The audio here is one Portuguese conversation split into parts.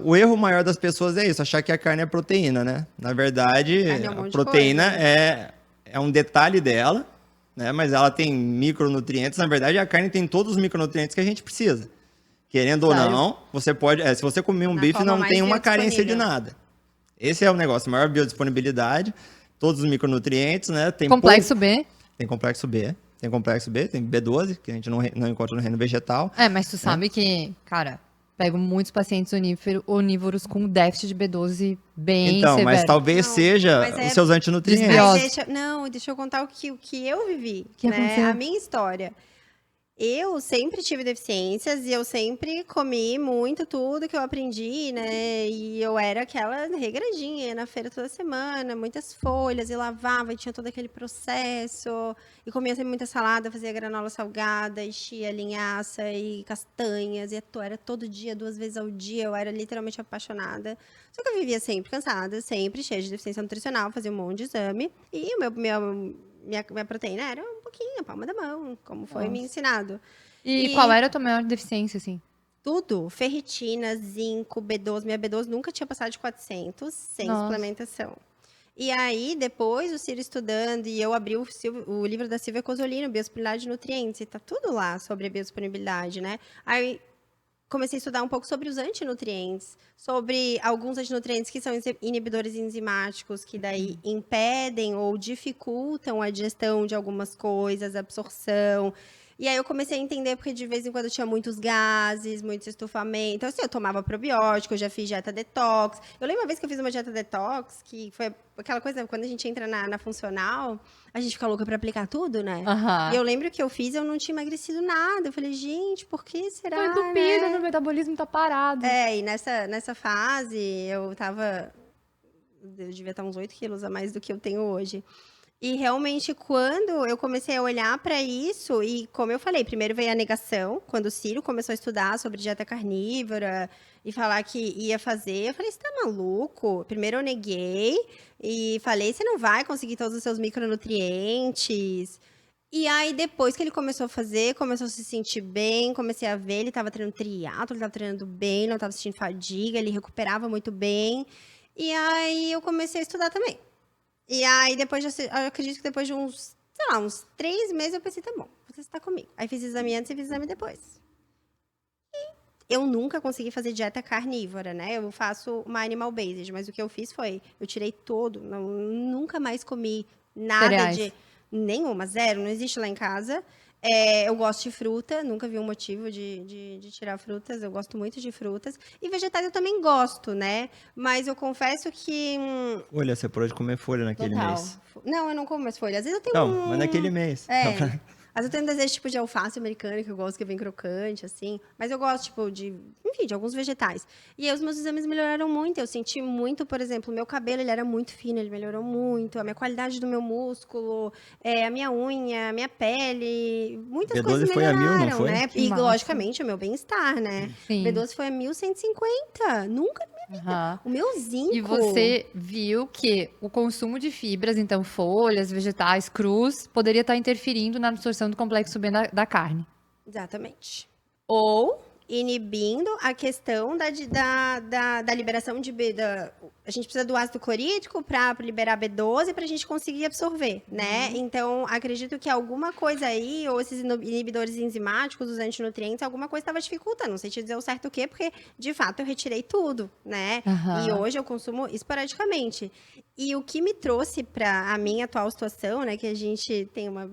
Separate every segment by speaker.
Speaker 1: O erro maior das pessoas é isso, achar que a carne é proteína, né? Na verdade,
Speaker 2: Carne é um monte
Speaker 1: a
Speaker 2: de
Speaker 1: proteína
Speaker 2: coisa,
Speaker 1: é um detalhe dela, né? Mas ela tem micronutrientes. Na verdade, a carne tem todos os micronutrientes que a gente precisa. Querendo ou
Speaker 3: Sério?
Speaker 1: não, você pode. Se você comer um
Speaker 2: Na
Speaker 1: bife,
Speaker 2: forma
Speaker 1: não tem
Speaker 2: mais
Speaker 1: uma carência de
Speaker 2: biodisponível.
Speaker 1: nada. Esse é o negócio, maior biodisponibilidade, todos os micronutrientes, né? Tem
Speaker 3: Complexo B.
Speaker 1: Tem complexo B. Tem complexo B, tem B12, que a gente não encontra no reino vegetal.
Speaker 3: Mas tu sabe que, cara, pego muitos pacientes onívoros com déficit de B12 bem
Speaker 1: Então, mas
Speaker 3: severo.
Speaker 1: talvez
Speaker 2: Não,
Speaker 1: seja
Speaker 2: mas
Speaker 1: os seus antinutrientes.
Speaker 3: Desbiose.
Speaker 2: Deixa eu contar o que eu vivi,
Speaker 3: Que
Speaker 2: né?
Speaker 3: aconteceu?
Speaker 2: A minha história. Eu sempre tive deficiências e eu sempre comi muito tudo que eu aprendi, né? E eu era aquela regradinha, ia na feira toda semana, muitas folhas, e lavava, e tinha todo aquele processo. E comia sempre muita salada, fazia granola salgada, enchia linhaça e castanhas. E era todo dia, 2 vezes ao dia, eu era literalmente apaixonada. Só que eu vivia sempre cansada, sempre cheia de deficiência nutricional, fazia um monte de exame. E minha proteína era um pouquinho, a palma da mão, como foi me ensinado.
Speaker 3: E qual era a tua maior deficiência, assim?
Speaker 2: Tudo, ferritina, zinco, B12. Minha B12 nunca tinha passado de 400 sem
Speaker 3: Nossa.
Speaker 2: suplementação. E aí, depois, o Ciro estudando, e eu abri o livro da Silvia Cosolino, Biodisponibilidade de Nutrientes, e tá tudo lá sobre a biodisponibilidade, né? Aí, comecei a estudar um pouco sobre os antinutrientes, sobre alguns antinutrientes que são inibidores enzimáticos, que daí impedem ou dificultam a digestão de algumas coisas, a absorção. E aí eu comecei a entender, porque de vez em quando eu tinha muitos gases, muito estufamento. Então, assim, eu tomava probiótico, eu já fiz dieta detox. Eu lembro uma vez que eu fiz uma dieta detox, que foi aquela coisa, quando a gente entra na funcional, a gente fica louca pra aplicar tudo, né?
Speaker 3: Aham.
Speaker 2: E eu lembro que eu fiz, eu não tinha emagrecido nada. Eu falei, gente, por que será,
Speaker 3: Tô entupido,
Speaker 2: né?
Speaker 3: meu metabolismo tá parado.
Speaker 2: E nessa fase, eu devia estar uns 8 quilos a mais do que eu tenho hoje. E realmente, quando eu comecei a olhar para isso, e como eu falei, primeiro veio a negação, quando o Ciro começou a estudar sobre dieta carnívora e falar que ia fazer, eu falei, você tá maluco? Primeiro eu neguei e falei, você não vai conseguir todos os seus micronutrientes. E aí, depois que ele começou a fazer, começou a se sentir bem, comecei a ver, ele estava treinando triatlo, ele estava treinando bem, não estava sentindo fadiga, ele recuperava muito bem. E aí, eu comecei a estudar também. E aí, eu acredito que depois de uns 3 meses, eu pensei, tá bom, você está comigo. Aí, fiz exame antes e fiz exame depois. E eu nunca consegui fazer dieta carnívora, né? Eu faço uma animal-based, mas o que eu fiz foi, eu tirei todo, nunca mais comi nada
Speaker 3: Cereais.
Speaker 2: de... Nenhuma, zero, não existe lá em casa. Eu gosto de fruta, nunca vi um motivo de tirar frutas, eu gosto muito de frutas. E vegetais eu também gosto, né? Mas eu confesso que...
Speaker 1: Folha, você pode comer folha naquele
Speaker 2: Total.
Speaker 1: mês.
Speaker 2: Não, eu não como mais folha. Às vezes eu tenho
Speaker 1: Não, mas naquele mês.
Speaker 2: Às vezes eu tenho um desejo, tipo, de alface americana, que eu gosto, que é bem crocante, assim. Mas eu gosto, tipo, de alguns vegetais. E aí os meus exames melhoraram muito. Eu senti muito, por exemplo, o meu cabelo, ele era muito fino, ele melhorou muito. A minha qualidade do meu músculo, a minha unha, a minha pele. Muitas
Speaker 1: B12
Speaker 2: coisas
Speaker 1: foi a 1000, não
Speaker 2: melhoraram,
Speaker 1: foi?
Speaker 2: né?
Speaker 3: Que
Speaker 2: E,
Speaker 3: massa.
Speaker 2: logicamente, o meu bem-estar, né?
Speaker 3: Sim.
Speaker 2: B12 foi a 1150. Nunca na minha vida.
Speaker 3: Aham.
Speaker 2: O meu zinco...
Speaker 3: E você viu que o consumo de fibras, então folhas, vegetais, crus, poderia estar interferindo na absorção do complexo B da carne.
Speaker 2: Exatamente. Ou inibindo a questão da liberação de a gente precisa do ácido clorídrico para liberar B12 para a gente conseguir absorver, né? Então, acredito que alguma coisa aí, ou esses inibidores enzimáticos, os antinutrientes, alguma coisa estava dificultando. Não sei te dizer o certo o quê, porque, de fato, eu retirei tudo, né?
Speaker 3: Aham.
Speaker 2: E hoje eu consumo esporadicamente. E o que me trouxe para a minha atual situação, né? Que a gente tem uma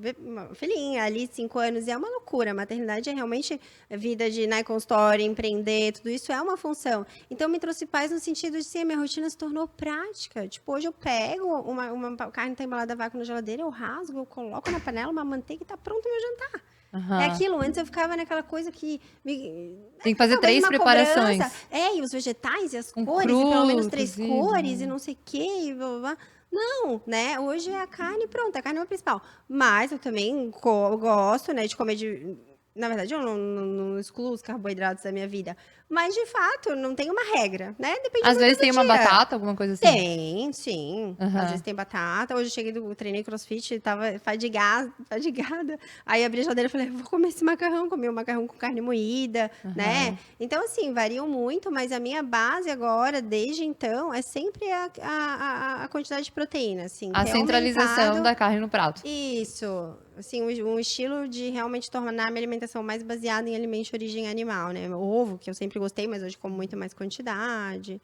Speaker 2: filhinha ali, 5 anos, e é uma loucura. A maternidade é realmente vida de consultório, empreender, tudo isso é uma função. Então, me trouxe paz no sentido de, sim, a minha rotina se tornou prática. Tipo, hoje eu pego uma carne tá embalada a vácuo na geladeira, eu rasgo, eu coloco na panela uma manteiga e tá pronto o meu jantar.
Speaker 3: Aham.
Speaker 2: É aquilo, antes eu ficava naquela coisa que...
Speaker 3: Tem que fazer 3
Speaker 2: uma
Speaker 3: preparações.
Speaker 2: cobrança. E os vegetais e as
Speaker 3: Com
Speaker 2: cores,
Speaker 3: cru,
Speaker 2: e pelo menos 3
Speaker 3: cozido,
Speaker 2: cores,
Speaker 3: né?
Speaker 2: e não sei o quê, e blá, blá, blá. Não, né? Hoje é a carne, pronto, a carne é o principal. Mas eu também gosto, né, de comer de... Na verdade, eu não excluo os carboidratos da minha vida. Mas, de fato, não tem uma regra, né? Depende
Speaker 3: Às
Speaker 2: muito
Speaker 3: vezes
Speaker 2: do
Speaker 3: tem uma
Speaker 2: dia.
Speaker 3: batata, alguma coisa assim.
Speaker 2: Tem, sim.
Speaker 3: Aham.
Speaker 2: Às vezes tem batata. Hoje eu cheguei treinei crossfit, tava fadigada. Aí abri a geladeira e falei, vou comer esse macarrão. Comi um macarrão com carne moída, né? Então, assim, variam muito, mas a minha base agora, desde então, é sempre a quantidade de proteína, assim.
Speaker 3: A
Speaker 2: ter
Speaker 3: centralização
Speaker 2: aumentado-
Speaker 3: da carne no prato.
Speaker 2: Isso. Assim, um estilo de realmente tornar a minha alimentação mais baseada em alimentos de origem animal, né? Ovo, que eu sempre gostei, mas hoje como muito mais quantidade.